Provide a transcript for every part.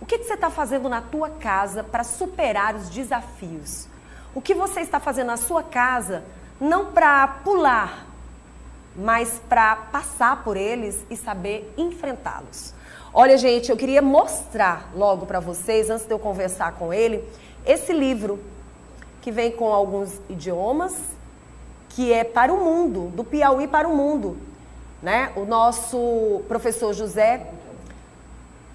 O que você está fazendo na tua casa para superar os desafios? O que você está fazendo na sua casa não para pular, mas para passar por eles e saber enfrentá-los? Olha, gente, eu queria mostrar logo para vocês, antes de eu conversar com ele, esse livro que vem com alguns idiomas, que é para o mundo, do Piauí para o mundo, né? O nosso professor José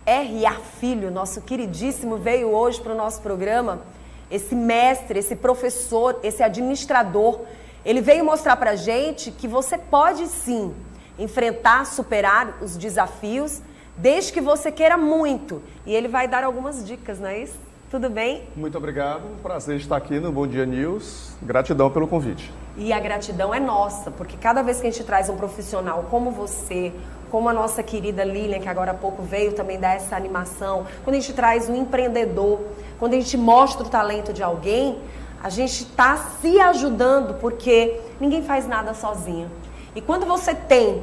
R.A. Filho, nosso queridíssimo, veio hoje para o nosso programa. Esse mestre, esse professor, esse administrador, ele veio mostrar para a gente que você pode sim enfrentar, superar os desafios, desde que você queira muito. E ele vai dar algumas dicas, não é isso? Tudo bem? Muito obrigado, prazer estar aqui no Bom Dia News. Gratidão pelo convite. E a gratidão é nossa, porque cada vez que a gente traz um profissional como você, como a nossa querida Lilian, que agora há pouco veio também dar essa animação, quando a gente traz um empreendedor, quando a gente mostra o talento de alguém, a gente está se ajudando, porque ninguém faz nada sozinho. E quando você tem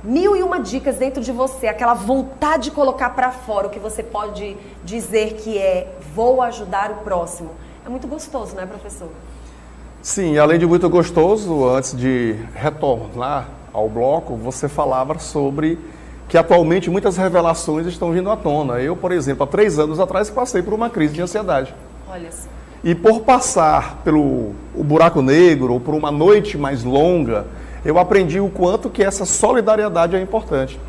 1001 dicas dentro de você, aquela vontade de colocar para fora o que você pode dizer que é vou ajudar o próximo, é muito gostoso, não é, professor? Sim, além de muito gostoso, antes de retornar ao bloco, você falava sobre que atualmente muitas revelações estão vindo à tona. Eu, por exemplo, há 3 anos atrás passei por uma crise de ansiedade. Olha só. E por passar pelo buraco negro ou por uma noite mais longa, eu aprendi o quanto que essa solidariedade é importante.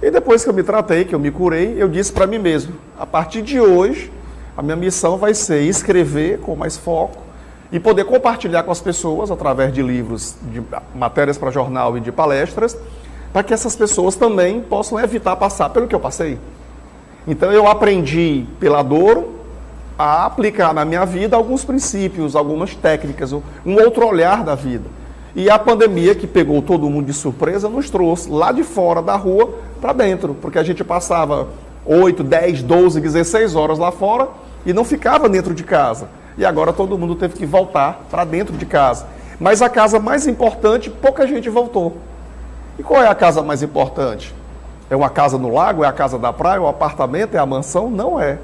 E depois que eu me tratei, que eu me curei, eu disse para mim mesmo, a partir de hoje, a minha missão vai ser escrever com mais foco e poder compartilhar com as pessoas, através de livros, de matérias para jornal e de palestras, para que essas pessoas também possam evitar passar pelo que eu passei. Então eu aprendi pela dor a aplicar na minha vida alguns princípios, algumas técnicas, um outro olhar da vida. E a pandemia, que pegou todo mundo de surpresa, nos trouxe lá de fora da rua para dentro, porque a gente passava 8, 10, 12, 16 horas lá fora e não ficava dentro de casa. E agora todo mundo teve que voltar para dentro de casa. Mas a casa mais importante, pouca gente voltou. E qual é a casa mais importante? É uma casa no lago? É a casa da praia? É o apartamento? É a mansão? Não é.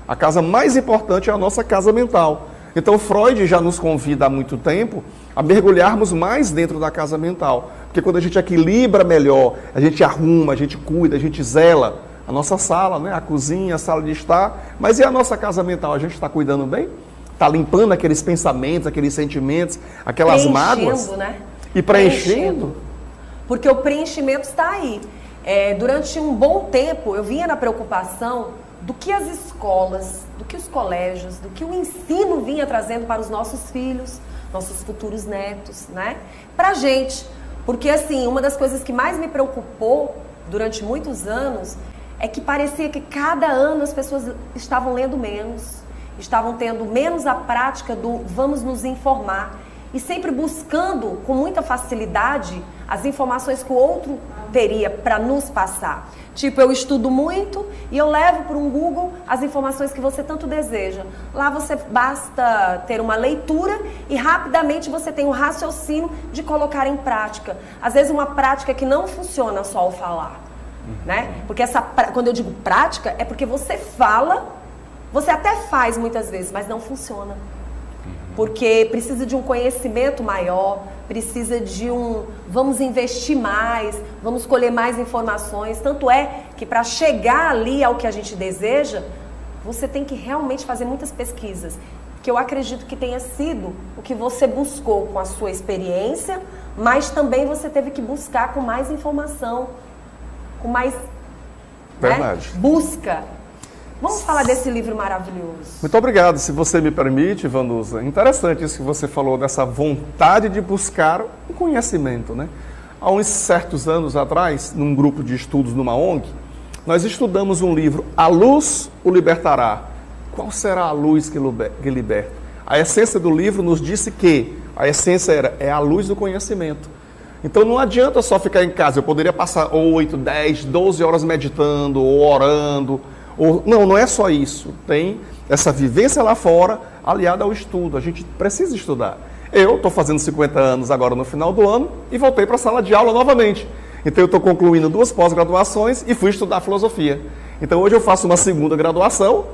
A casa mais importante é a nossa casa mental. Então Freud já nos convida há muito tempo a mergulharmos mais dentro da casa mental. Porque quando a gente equilibra melhor, a gente arruma, a gente cuida, a gente zela a nossa sala, né? A cozinha, a sala de estar. Mas e a nossa casa mental? A gente está cuidando bem? Está limpando aqueles pensamentos, aqueles sentimentos, aquelas mágoas? Né? E preenchendo? Porque o preenchimento está aí. Durante um bom tempo, eu vinha na preocupação do que as escolas, do que os colégios, do que o ensino vinha trazendo para os nossos filhos, nossos futuros netos, né? Pra gente. Porque, assim, uma das coisas que mais me preocupou durante muitos anos é que parecia que cada ano as pessoas estavam lendo menos, estavam tendo menos a prática do vamos nos informar e sempre buscando com muita facilidade as informações que o outro teria para nos passar. Tipo, eu estudo muito e eu levo para um Google as informações que você tanto deseja. Lá você basta ter uma leitura e rapidamente você tem um raciocínio de colocar em prática. Às vezes uma prática que não funciona só ao falar, né? Porque quando eu digo prática, é porque você fala, você até faz muitas vezes, mas não funciona. Porque precisa de um conhecimento maior, precisa de vamos investir mais, vamos colher mais informações. Tanto é que para chegar ali ao que a gente deseja, você tem que realmente fazer muitas pesquisas. Que eu acredito que tenha sido o que você buscou com a sua experiência, mas também você teve que buscar com mais informação, com mais busca. Vamos falar desse livro maravilhoso. Muito obrigado. Se você me permite, Vanusa, interessante isso que você falou, dessa vontade de buscar o conhecimento, né? Há uns certos anos atrás, num grupo de estudos numa ONG, nós estudamos um livro, A Luz o Libertará. Qual será a luz que liberta? A essência do livro nos disse que a essência é a luz do conhecimento. Então não adianta só ficar em casa. Eu poderia passar 8, 10, 12 horas meditando ou orando. Não é só isso. Tem essa vivência lá fora aliada ao estudo. A gente precisa estudar. Eu estou fazendo 50 anos agora no final do ano e voltei para a sala de aula novamente. Então eu estou concluindo 2 pós-graduações e fui estudar filosofia. Então hoje eu faço uma segunda graduação,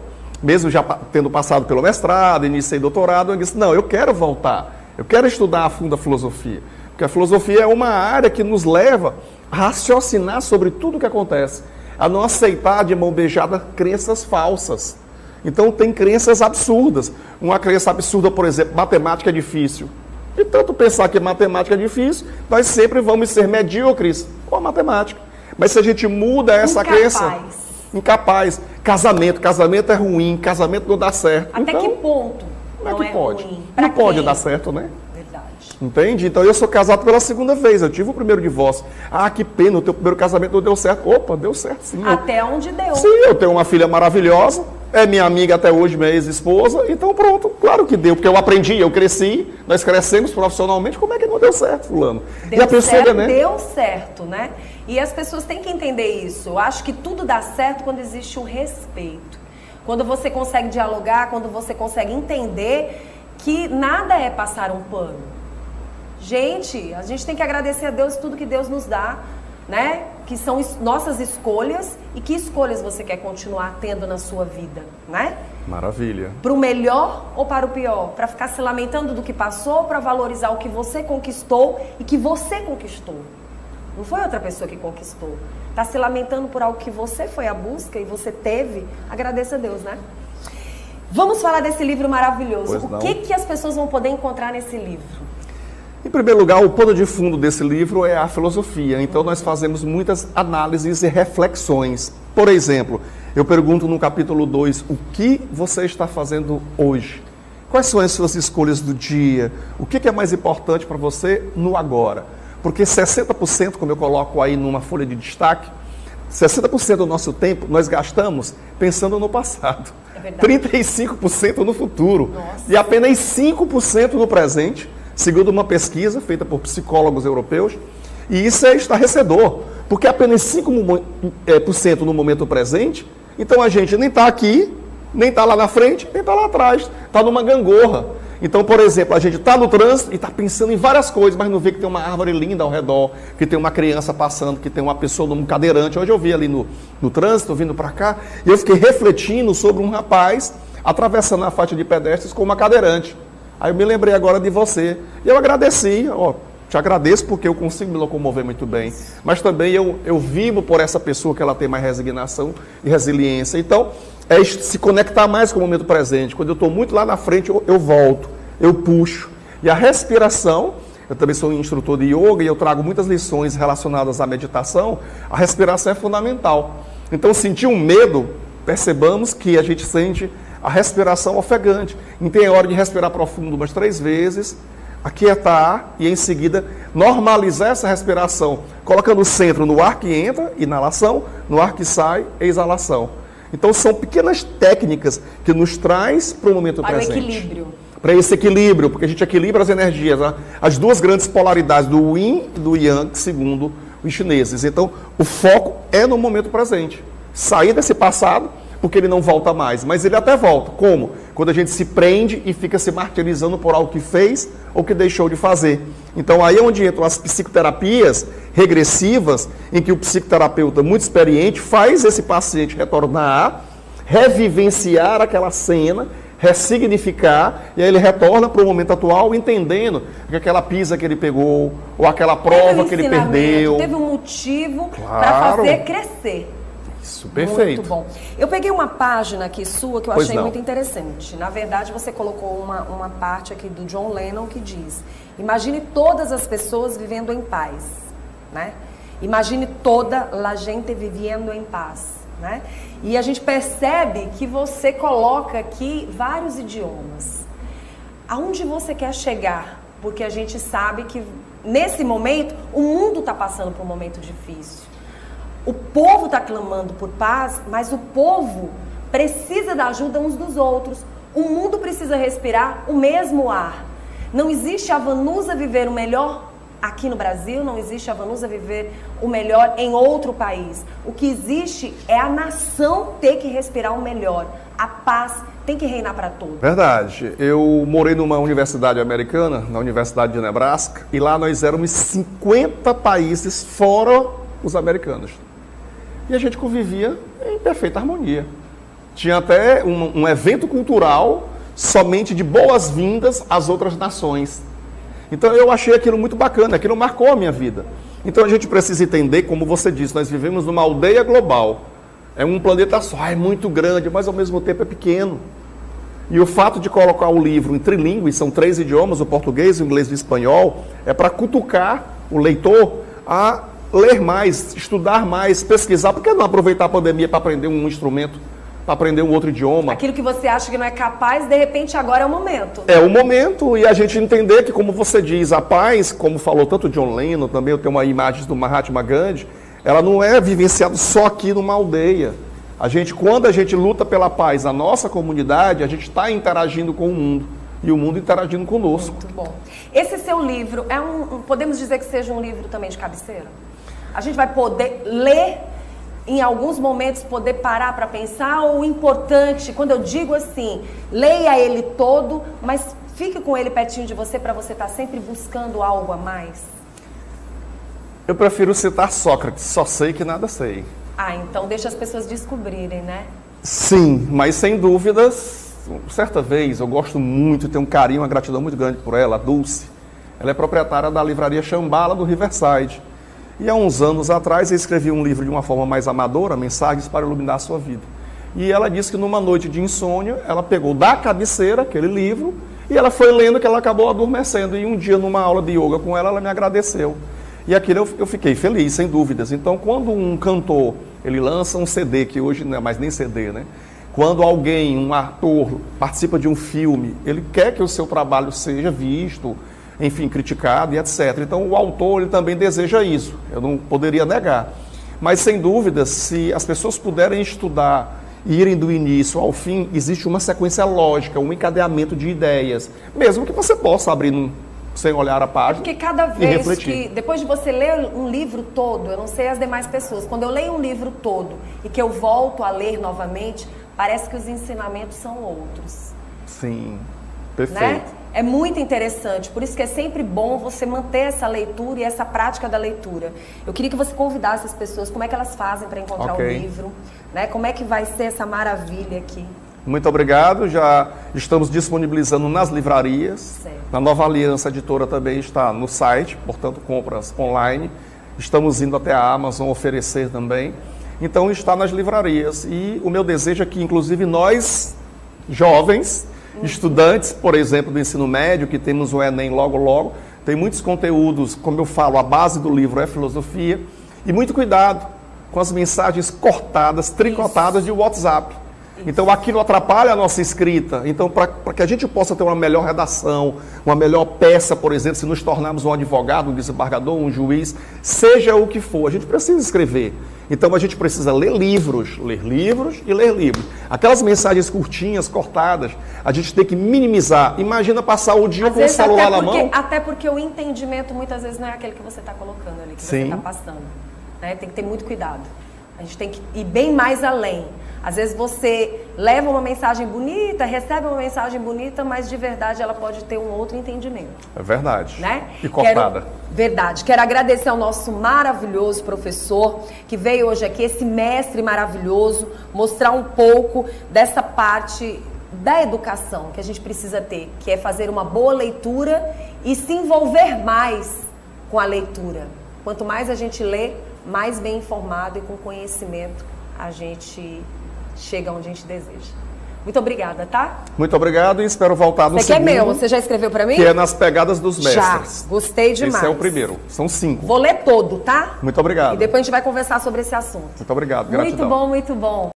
mesmo já tendo passado pelo mestrado, iniciei doutorado, eu disse, não, eu quero voltar, eu quero estudar a fundo a filosofia, porque a filosofia é uma área que nos leva a raciocinar sobre tudo o que acontece, a não aceitar de mão beijada crenças falsas. Então tem crenças absurdas. Uma crença absurda, por exemplo, matemática é difícil. E tanto pensar que matemática é difícil, nós sempre vamos ser medíocres com a matemática. Mas se a gente muda essa crença... Incapaz. Casamento é ruim, casamento não dá certo. Até então, que ponto não é ruim? Não pode dar certo, né? Verdade. Entende? Então eu sou casado pela segunda vez, eu tive o primeiro divórcio. Ah, que pena, o teu primeiro casamento não deu certo. Opa, deu certo sim. Até onde deu. Sim, eu tenho uma filha maravilhosa, é minha amiga até hoje, minha ex-esposa, então pronto, claro que deu, porque eu aprendi, eu cresci, nós crescemos profissionalmente, como é que não deu certo, fulano? Deu certo, né? Deu certo, né? E as pessoas têm que entender isso. Eu acho que tudo dá certo quando existe o respeito. Quando você consegue dialogar, quando você consegue entender que nada é passar um pano. Gente, a gente tem que agradecer a Deus tudo que Deus nos dá, né? Que são nossas escolhas e que escolhas você quer continuar tendo na sua vida, né? Maravilha. Para o melhor ou para o pior? Para ficar se lamentando do que passou, para valorizar o que você conquistou e que você conquistou. Não foi outra pessoa que conquistou. Está se lamentando por algo que você foi à busca e você teve. Agradeça a Deus, né? Vamos falar desse livro maravilhoso. O que as pessoas vão poder encontrar nesse livro? Em primeiro lugar, o pano de fundo desse livro é a filosofia. Então nós fazemos muitas análises e reflexões. Por exemplo, eu pergunto no capítulo 2, o que você está fazendo hoje? Quais são as suas escolhas do dia? O que é mais importante para você no agora? Porque 60%, como eu coloco aí numa folha de destaque, 60% do nosso tempo nós gastamos pensando no passado. É verdade. 35% no futuro. Nossa. E apenas 5% no presente, segundo uma pesquisa feita por psicólogos europeus. E isso é estarrecedor, porque apenas 5% no momento presente, então a gente nem está aqui, nem está lá na frente, nem está lá atrás. Está numa gangorra. Então, por exemplo, a gente está no trânsito e está pensando em várias coisas, mas não vê que tem uma árvore linda ao redor, que tem uma criança passando, que tem uma pessoa num cadeirante. Hoje eu vi ali no trânsito, vindo para cá, e eu fiquei refletindo sobre um rapaz atravessando a faixa de pedestres com uma cadeirante. Aí eu me lembrei agora de você. E eu agradeci, te agradeço porque eu consigo me locomover muito bem. Mas também eu vivo por essa pessoa que ela tem mais resignação e resiliência. Então, é se conectar mais com o momento presente. Quando eu estou muito lá na frente, eu volto, eu puxo. E a respiração, eu também sou um instrutor de yoga e eu trago muitas lições relacionadas à meditação. A respiração é fundamental. Então, sentir um medo, percebamos que a gente sente a respiração ofegante. Então, é hora de respirar profundo umas 3 vezes, aquietar e em seguida normalizar essa respiração, colocando o centro no ar que entra, inalação, no ar que sai, exalação. Então são pequenas técnicas que nos traz para o momento presente. Para o equilíbrio. Para esse equilíbrio, porque a gente equilibra as energias, as duas grandes polaridades do Yin e do Yang, segundo os chineses. Então o foco é no momento presente. Sair desse passado, porque ele não volta mais, mas ele até volta. Como? Quando a gente se prende e fica se martirizando por algo que fez ou que deixou de fazer. Então aí é onde entram as psicoterapias regressivas, em que o psicoterapeuta muito experiente faz esse paciente retornar, revivenciar aquela cena, ressignificar, e aí ele retorna para o momento atual entendendo que aquela pisa que ele pegou, ou aquela prova que ele perdeu. Teve um motivo para fazer crescer. Isso, perfeito. Muito bom. Eu peguei uma página aqui sua que eu achei muito interessante. Na verdade, você colocou uma parte aqui do John Lennon que diz: imagine todas as pessoas vivendo em paz, né? Imagine toda a gente vivendo em paz, né? E a gente percebe que você coloca aqui vários idiomas. Aonde você quer chegar? Porque a gente sabe que nesse momento o mundo está passando por um momento difícil. O povo está clamando por paz, mas o povo precisa da ajuda uns dos outros. O mundo precisa respirar o mesmo ar. Não existe a Vanusa viver o melhor aqui no Brasil, não existe a Vanusa viver o melhor em outro país. O que existe é a nação ter que respirar o melhor. A paz tem que reinar para todos. Verdade. Eu morei numa universidade americana, na Universidade de Nebraska, e lá nós éramos 50 países fora os americanos. e a gente convivia em perfeita harmonia. Tinha até um evento cultural somente de boas-vindas às outras nações. Então eu achei aquilo muito bacana, aquilo marcou a minha vida. Então a gente precisa entender, como você disse, nós vivemos numa aldeia global. É um planeta só, é muito grande, mas ao mesmo tempo é pequeno. E o fato de colocar o livro em trilíngue, são 3 idiomas, o português, o inglês e o espanhol, é para cutucar o leitor a ler mais, estudar mais, pesquisar. Por que não aproveitar a pandemia para aprender um instrumento, para aprender um outro idioma? Aquilo que você acha que não é capaz, de repente agora é o momento. É o momento, e a gente entender que, como você diz, a paz, como falou tanto John Lennon, também eu tenho uma imagem do Mahatma Gandhi, ela não é vivenciada só aqui numa aldeia. Quando a gente luta pela paz na nossa comunidade, a gente está interagindo com o mundo. E o mundo interagindo conosco. Muito bom. Esse seu livro, podemos dizer que seja um livro também de cabeceira? A gente vai poder ler, em alguns momentos, poder parar para pensar? Ou o importante, quando eu digo assim, leia ele todo, mas fique com ele pertinho de você para você estar sempre buscando algo a mais? Eu prefiro citar Sócrates, só sei que nada sei. Então deixa as pessoas descobrirem, né? Sim, mas sem dúvidas, certa vez, eu gosto muito, tenho um carinho, uma gratidão muito grande por ela, a Dulce. Ela é proprietária da livraria Shambhala do Riverside. E há uns anos atrás eu escrevi um livro de uma forma mais amadora, Mensagens para Iluminar a Sua Vida. E ela disse que numa noite de insônia, ela pegou da cabeceira aquele livro e ela foi lendo que ela acabou adormecendo. E um dia, numa aula de yoga com ela, ela me agradeceu. E aquilo eu fiquei feliz, sem dúvidas. Então, quando um cantor, ele lança um CD, que hoje não é mais nem CD, né? Quando alguém, um ator, participa de um filme, ele quer que o seu trabalho seja visto, enfim, criticado e etc. Então, o autor, ele também deseja isso. Eu não poderia negar. Mas, sem dúvida, se as pessoas puderem estudar e irem do início ao fim, existe uma sequência lógica, um encadeamento de ideias. Mesmo que você possa abrir sem olhar a página. Porque cada vez que, depois de você ler um livro todo, eu não sei as demais pessoas, quando eu leio um livro todo e que eu volto a ler novamente, parece que os ensinamentos são outros. Sim, perfeito. Né? É muito interessante, por isso que é sempre bom você manter essa leitura e essa prática da leitura. Eu queria que você convidasse as pessoas, como é que elas fazem para encontrar o livro, né? Como é que vai ser essa maravilha aqui. Muito obrigado, já estamos disponibilizando nas livrarias, certo. Na Nova Aliança Editora também está no site, portanto compras online, estamos indo até a Amazon oferecer também, então está nas livrarias e o meu desejo é que inclusive nós, jovens, estudantes, por exemplo, do ensino médio, que temos o Enem logo, tem muitos conteúdos, como eu falo, a base do livro é filosofia, e muito cuidado com as mensagens cortadas, tricotadas de WhatsApp. Então aquilo atrapalha a nossa escrita. Então, para que a gente possa ter uma melhor redação, uma melhor peça, por exemplo, se nos tornarmos um advogado, um desembargador, um juiz, seja o que for, a gente precisa escrever. Então a gente precisa ler livros e ler livros. Aquelas mensagens curtinhas, cortadas, a gente tem que minimizar. Imagina passar o dia com o celular na mão. Até porque o entendimento muitas vezes não é aquele que você está colocando ali, que você está passando. Né? Tem que ter muito cuidado. A gente tem que ir bem mais além. Às vezes você leva uma mensagem bonita, recebe uma mensagem bonita, mas de verdade ela pode ter um outro entendimento. É verdade. Né? E cortada. Verdade. Quero agradecer ao nosso maravilhoso professor que veio hoje aqui, esse mestre maravilhoso, mostrar um pouco dessa parte da educação que a gente precisa ter, que é fazer uma boa leitura e se envolver mais com a leitura. Quanto mais a gente lê, mais bem informado e com conhecimento a gente chega onde a gente deseja. Muito obrigada, tá? Muito obrigado e espero voltar no segundo. Você que é meu, você já escreveu para mim? Que é Nas Pegadas dos Mestres. Já, gostei demais. Esse é o primeiro, são 5. Vou ler todo, tá? Muito obrigado. E depois a gente vai conversar sobre esse assunto. Muito obrigado, gratidão. Muito bom, muito bom.